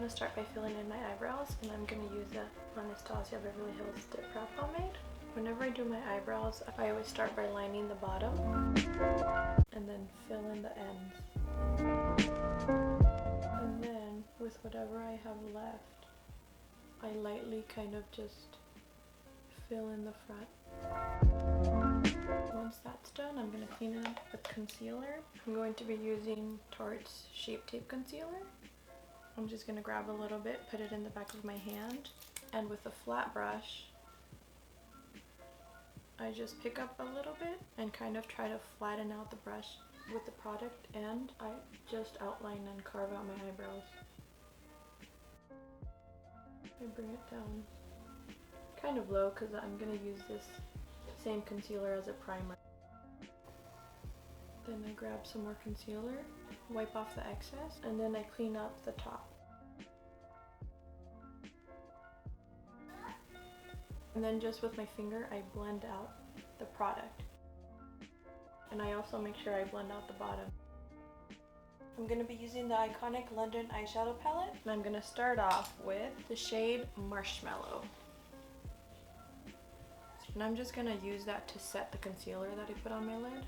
to start by filling in my eyebrows, and I'm going to use the Anastasia Beverly Hills Dip Brow Pomade. Whenever I do my eyebrows, I always start by lining the bottom and then fill in the ends. And then with whatever I have left, I lightly kind of just fill in the front. Once that's done, I'm going to clean it up with concealer. I'm going to be using Tarte's Shape Tape Concealer. I'm just going to grab a little bit, put it in the back of my hand, and with a flat brush, I just pick up a little bit and kind of try to flatten out the brush with the product, and I just outline and carve out my eyebrows. I bring it down kind of low because I'm going to use this same concealer as a primer. Then I grab some more concealer, wipe off the excess, and then I clean up the top. And then just with my finger, I blend out the product. And I also make sure I blend out the bottom. I'm going to be using the iconic London eyeshadow palette, and I'm going to start off with the shade Marshmallow. And I'm just going to use that to set the concealer that I put on my lid.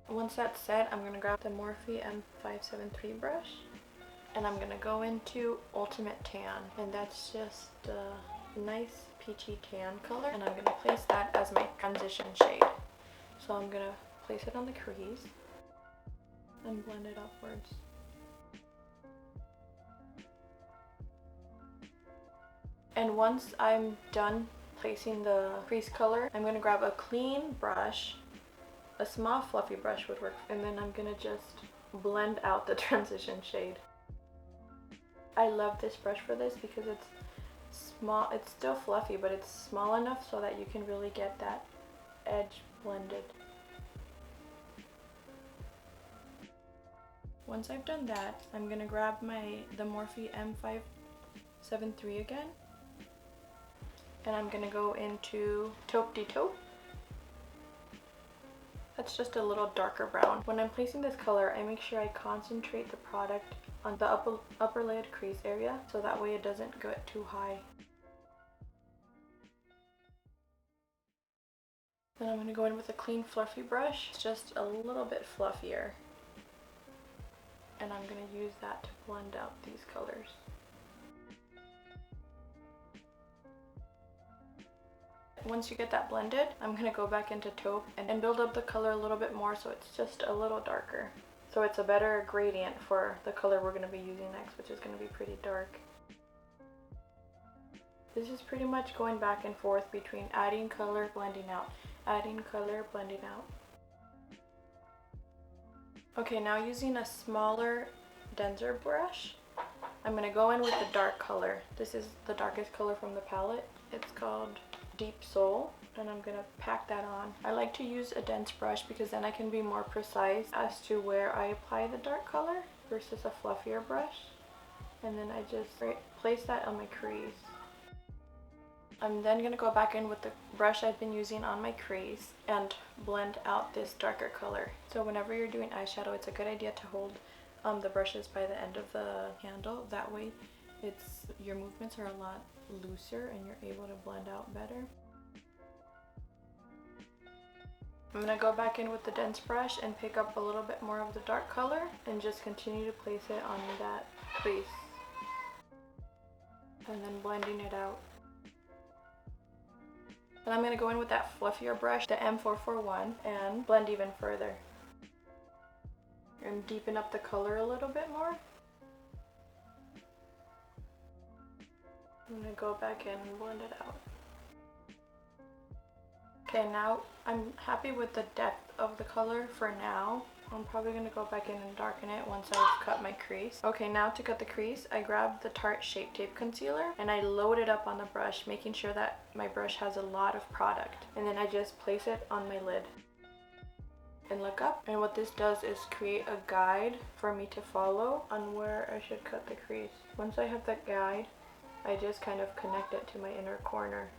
Once that's set, I'm going to grab the Morphe M573 brush, and I'm going to go into Ultimate Tan, and that's just a nice peachy tan color, and I'm going to place that as my transition shade. So I'm going to place it on the crease and blend it upwards. And once I'm done placing the crease color, I'm going to grab a clean brush. A small fluffy brush would work, and then I'm going to just blend out the transition shade. I love this brush for this because it's small, it's still fluffy, but it's small enough so that you can really get that edge blended. Once I've done that, I'm going to grab the Morphe M573 again, and I'm going to go into Taupe de Taupe. That's just a little darker brown. When I'm placing this color, I make sure I concentrate the product on the upper lid crease area, so that way it doesn't get too high. Then I'm going to go in with a clean fluffy brush, just a little bit fluffier. And I'm going to use that to blend out these colors. Once you get that blended, I'm going to go back into taupe and build up the color a little bit more so it's just a little darker. So it's a better gradient for the color we're going to be using next, which is going to be pretty dark. This is pretty much going back and forth between adding color, blending out, adding color, blending out. Okay, now using a smaller, denser brush, I'm going to go in with the dark color. This is the darkest color from the palette. It's called Deep Soul, and I'm going to pack that on. I like to use a dense brush because then I can be more precise as to where I apply the dark color versus a fluffier brush. And then I just place that on my crease. I'm then going to go back in with the brush I've been using on my crease and blend out this darker color. So whenever you're doing eyeshadow, it's a good idea to hold the brushes by the end of the handle. That way your movements are a lot looser and you're able to blend out better. I'm going to go back in with the dense brush and pick up a little bit more of the dark color and just continue to place it on that crease. And then blending it out. And I'm going to go in with that fluffier brush, the M441, and blend even further. And deepen up the color a little bit more. I'm going to go back in and blend it out. Okay, now I'm happy with the depth of the color for now. I'm probably going to go back in and darken it once I've cut my crease. Okay, now to cut the crease, I grabbed the Tarte Shape Tape Concealer and I load it up on the brush, making sure that my brush has a lot of product. And then I just place it on my lid and look up. And what this does is create a guide for me to follow on where I should cut the crease. Once I have that guide, I just kind of connect it to my inner corner.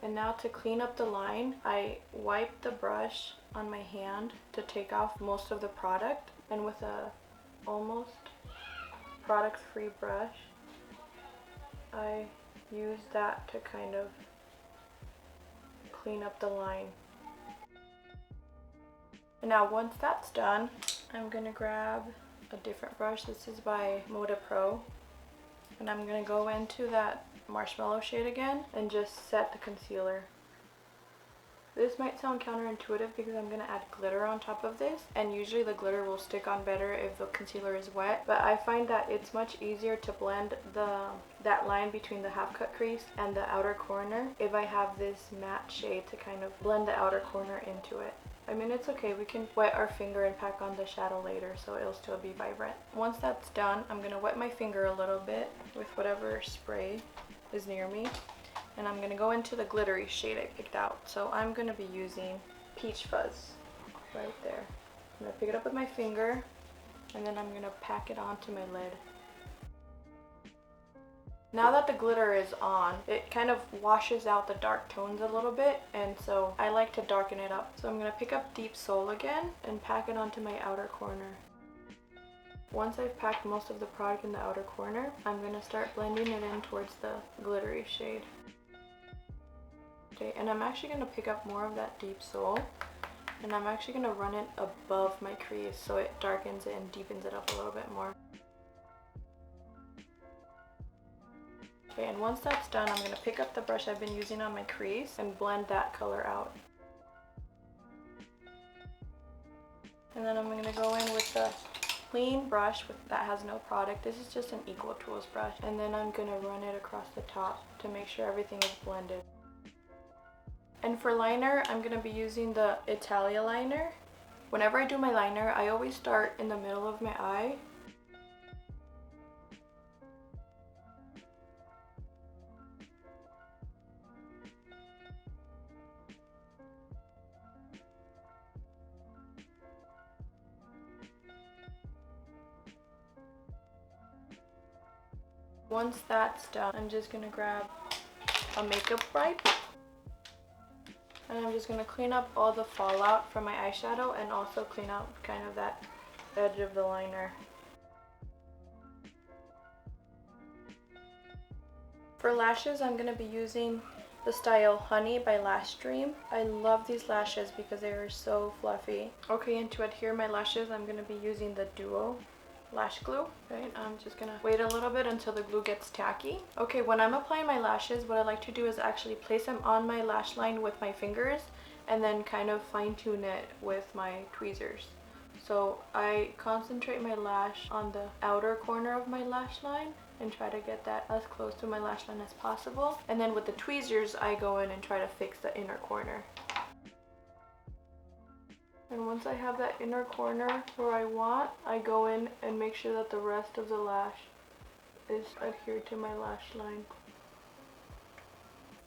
And now to clean up the line, I wipe the brush on my hand to take off most of the product, and with a almost product-free brush, I use that to kind of clean up the line. And now once that's done, I'm gonna grab a different brush. This is by Moda Pro, and I'm gonna go into that marshmallow shade again and just set the concealer. This might sound counterintuitive because I'm going to add glitter on top of this, and usually the glitter will stick on better if the concealer is wet, but I find that it's much easier to blend that line between the half cut crease and the outer corner if I have this matte shade to kind of blend the outer corner into it. I mean, it's okay, we can wet our finger and pack on the shadow later so it'll still be vibrant. Once that's done, I'm going to wet my finger a little bit with whatever spray is near me, and I'm going to go into the glittery shade I picked out. So I'm going to be using Peach Fuzz right there. I'm going to pick it up with my finger, and then I'm going to pack it onto my lid. Now that the glitter is on, it kind of washes out the dark tones a little bit, and so I like to darken it up. So I'm going to pick up Deep Soul again and pack it onto my outer corner. Once I've packed most of the product in the outer corner, I'm going to start blending it in towards the glittery shade. Okay, and I'm actually going to pick up more of that Deep Soul, and I'm actually going to run it above my crease so it darkens it and deepens it up a little bit more. Okay, and once that's done, I'm going to pick up the brush I've been using on my crease and blend that color out. And then I'm going to go in with the clean brush that has no product. This is just an Equal Tools brush, and then I'm going to run it across the top to make sure everything is blended. And for liner, I'm going to be using the Italia liner. Whenever I do my liner, I always start in the middle of my eye. Once that's done, I'm just going to grab a makeup wipe, and I'm just going to clean up all the fallout from my eyeshadow and also clean out kind of that edge of the liner. For lashes, I'm going to be using the style Honey by Lashdreams. I love these lashes because they are so fluffy. Okay, and to adhere my lashes, I'm going to be using the Duo lash glue. Right, I'm just gonna wait a little bit until the glue gets tacky. Okay, when I'm applying my lashes, what I like to do is actually place them on my lash line with my fingers and then kind of fine tune it with my tweezers. So I concentrate my lash on the outer corner of my lash line and try to get that as close to my lash line as possible, and then with the tweezers I go in and try to fix the inner corner. And once I have that inner corner where I want, I go in and make sure that the rest of the lash is adhered to my lash line.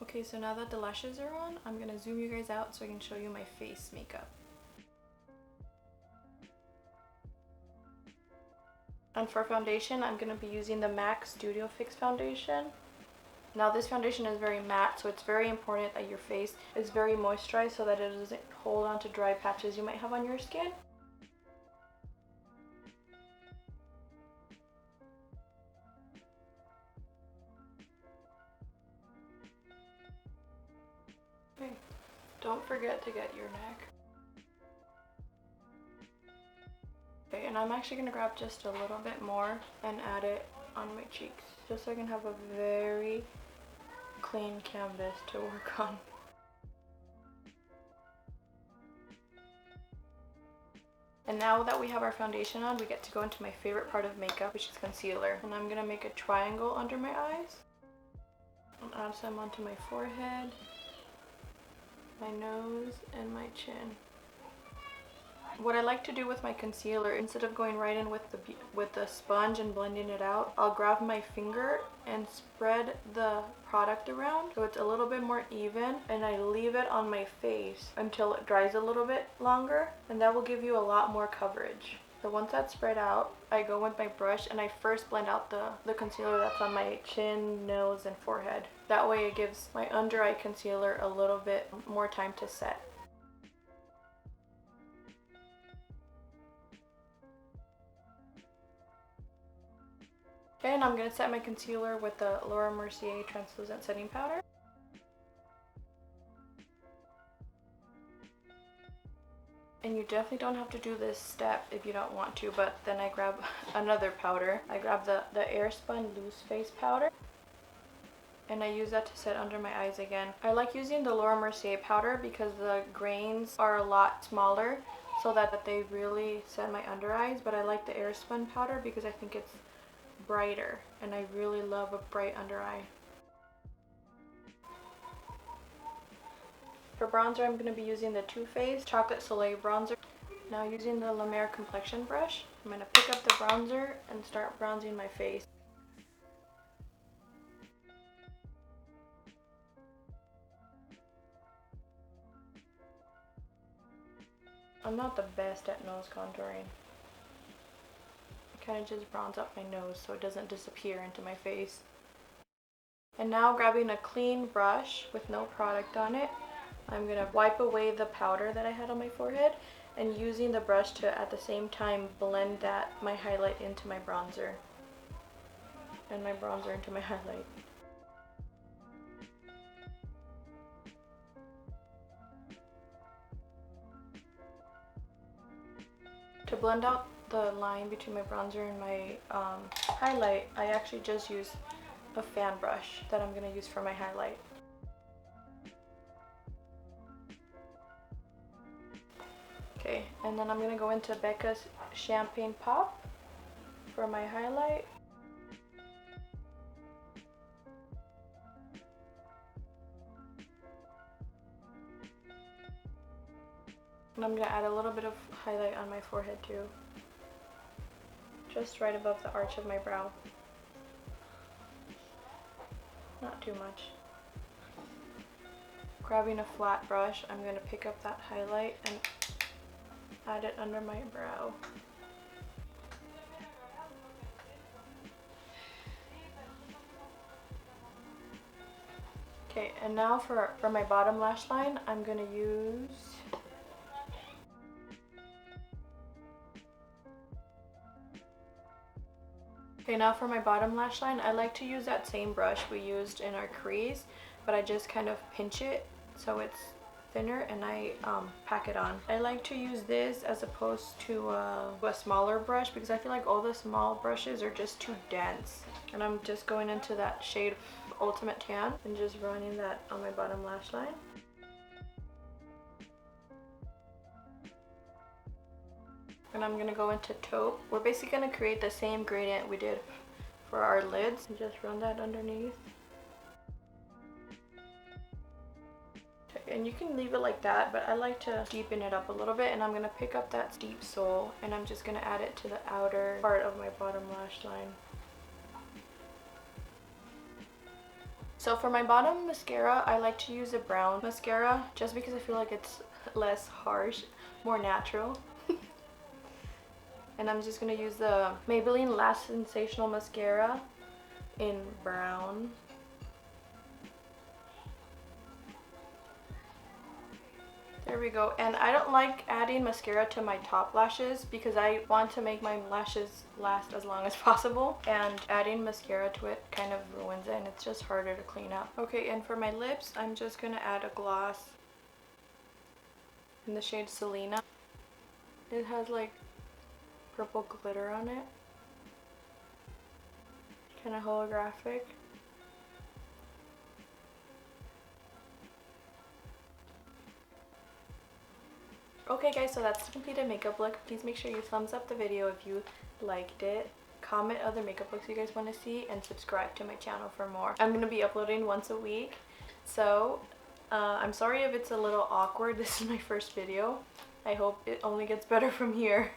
Okay, so now that the lashes are on, I'm going to zoom you guys out so I can show you my face makeup. And for foundation, I'm going to be using the MAC Studio Fix foundation. Now this foundation is very matte, so it's very important that your face is very moisturized so that it doesn't hold on to dry patches you might have on your skin. Okay, don't forget to get your neck. Okay, and I'm actually going to grab just a little bit more and add it on my cheeks, just so I can have a very clean canvas to work on. And now that we have our foundation on, we get to go into my favorite part of makeup, which is concealer. And I'm gonna make a triangle under my eyes and add some onto my forehead, my nose, and my chin. What I like to do with my concealer, instead of going right in with the sponge and blending it out, I'll grab my finger and spread the product around so it's a little bit more even, and I leave it on my face until it dries a little bit longer, and that will give you a lot more coverage. So once that's spread out, I go with my brush and I first blend out the concealer that's on my chin, nose, and forehead. That way it gives my under eye concealer a little bit more time to set. Okay, and I'm going to set my concealer with the Laura Mercier translucent setting powder. And you definitely don't have to do this step if you don't want to, but then I grab another powder. I grab the Airspun loose face powder, and I use that to set under my eyes again. I like using the Laura Mercier powder because the grains are a lot smaller so that they really set my under eyes, but I like the Airspun powder because I think it's brighter, and I really love a bright under eye. For bronzer, I'm going to be using the Too Faced Chocolate Soleil bronzer. Now using the La Mer complexion brush, I'm going to pick up the bronzer and start bronzing my face. I'm not the best at nose contouring. I kind of just bronze up my nose so it doesn't disappear into my face. And now grabbing a clean brush with no product on it, I'm going to wipe away the powder that I had on my forehead and using the brush to at the same time blend my highlight into my bronzer and my bronzer into my highlight. To blend out the line between my bronzer and my highlight, I actually just use a fan brush that I'm going to use for my highlight. Okay, and then I'm going to go into Becca's Champagne Pop for my highlight. And I'm going to add a little bit of highlight on my forehead too. Just right above the arch of my brow. Not too much. Grabbing a flat brush, I'm going to pick up that highlight and add it under my brow. Okay, and now for my bottom lash line, I'm going to use Okay, now for my bottom lash line, I like to use that same brush we used in our crease, but I just kind of pinch it so it's thinner and I pack it on. I like to use this as opposed to a smaller brush because I feel like all the small brushes are just too dense. And I'm just going into that shade of Ultimate Tan and just running that on my bottom lash line. And I'm going to go into Taupe. We're basically going to create the same gradient we did for our lids and just run that underneath. And you can leave it like that, but I like to deepen it up a little bit, and I'm going to pick up that Deep Soul and I'm just going to add it to the outer part of my bottom lash line. So for my bottom mascara, I like to use a brown mascara just because I feel like it's less harsh, more natural. And I'm just going to use the Maybelline Lash Sensational Mascara in brown. There we go. And I don't like adding mascara to my top lashes because I want to make my lashes last as long as possible. And adding mascara to it kind of ruins it and it's just harder to clean up. Okay, and for my lips, I'm just going to add a gloss in the shade Selena. It has like purple glitter on it, kind of holographic. Okay guys, so that's the completed makeup look. Please make sure you thumbs up the video if you liked it. Comment other makeup looks you guys want to see and subscribe to my channel for more. I'm going to be uploading once a week, so I'm sorry if it's a little awkward. This is my first video. I hope it only gets better from here.